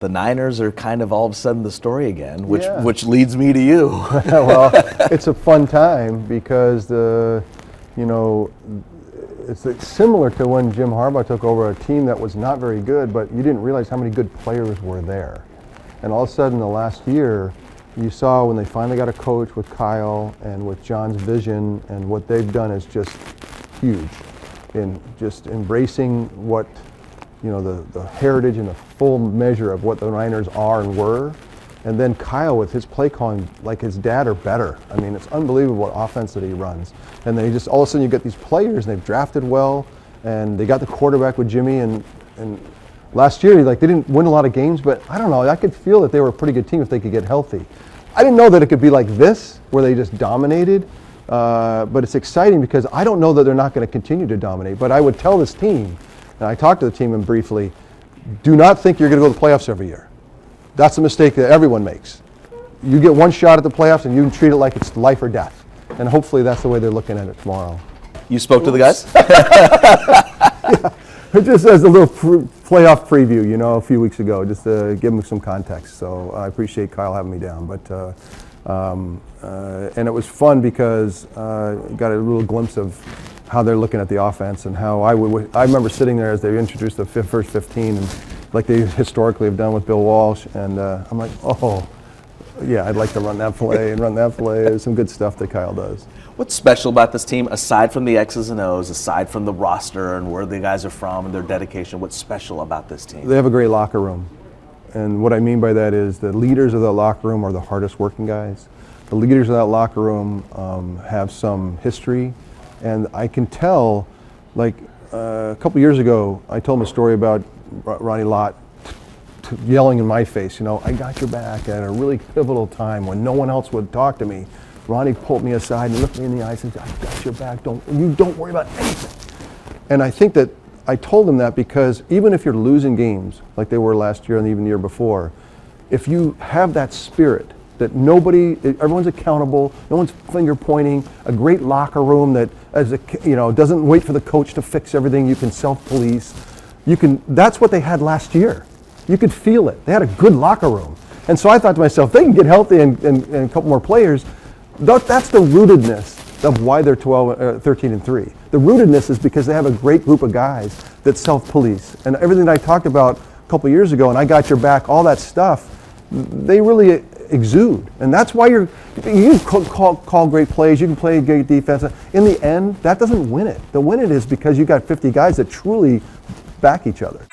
The Niners are kind of all of a sudden the story again, which Yeah. which leads me to you. Well, it's a fun time because it's similar to when Jim Harbaugh took over a team that was not very good, but you didn't realize how many good players were there. And all of a sudden, the last year, you saw when they finally got a coach with Kyle and with John's vision, and what they've done is just huge in just embracing what, the heritage and the full measure of what the Niners are and were. And then Kyle with his play calling, like his dad or better. I mean, it's unbelievable what offense that he runs. And then all of a sudden you get these players, and they've drafted well, and they got the quarterback with Jimmy. And last year, they didn't win a lot of games, but I don't know, I could feel that they were a pretty good team if they could get healthy. I didn't know that it could be like this, where they just dominated, but it's exciting because I don't know that they're not going to continue to dominate. But I would tell this team, and I talked to the team briefly, do not think you're going to go to the playoffs every year. That's a mistake that everyone makes. You get one shot at the playoffs, and you can treat it like it's life or death. And hopefully that's the way they're looking at it tomorrow. You spoke to the guys? Yeah. Just as a little playoff preview, a few weeks ago, just to give them some context. So I appreciate Kyle having me down. But and it was fun because got a little glimpse of how they're looking at the offense and how I remember sitting there as they introduced the first 15, and like they historically have done with Bill Walsh, and I'm like, oh, yeah, I'd like to run that play and run that play. There's some good stuff that Kyle does. What's special about this team, aside from the X's and O's, aside from the roster and where the guys are from and their dedication, what's special about this team? They have a great locker room. And what I mean by that is the leaders of that locker room are the hardest working guys. The leaders of that locker room have some history. And I can tell, a couple years ago, I told him a story about Ronnie Lott yelling in my face, I got your back at a really pivotal time when no one else would talk to me. Ronnie pulled me aside and looked me in the eyes and said, I got your back, you don't worry about anything. And I think that I told him that because even if you're losing games like they were last year and even the year before, if you have that spirit that everyone's accountable, no one's finger pointing, a great locker room that doesn't wait for the coach to fix everything, you can self-police. That's what they had last year. You could feel it. They had a good locker room. And so I thought to myself, they can get healthy and a couple more players. That's the rootedness of why they're 13-3. The rootedness is because they have a great group of guys that self-police. And everything that I talked about a couple years ago, and I got your back, all that stuff, they really exude. And that's why you can call great plays, you can play great defense. In the end, that doesn't win it. The win it is because you got 50 guys that truly back each other.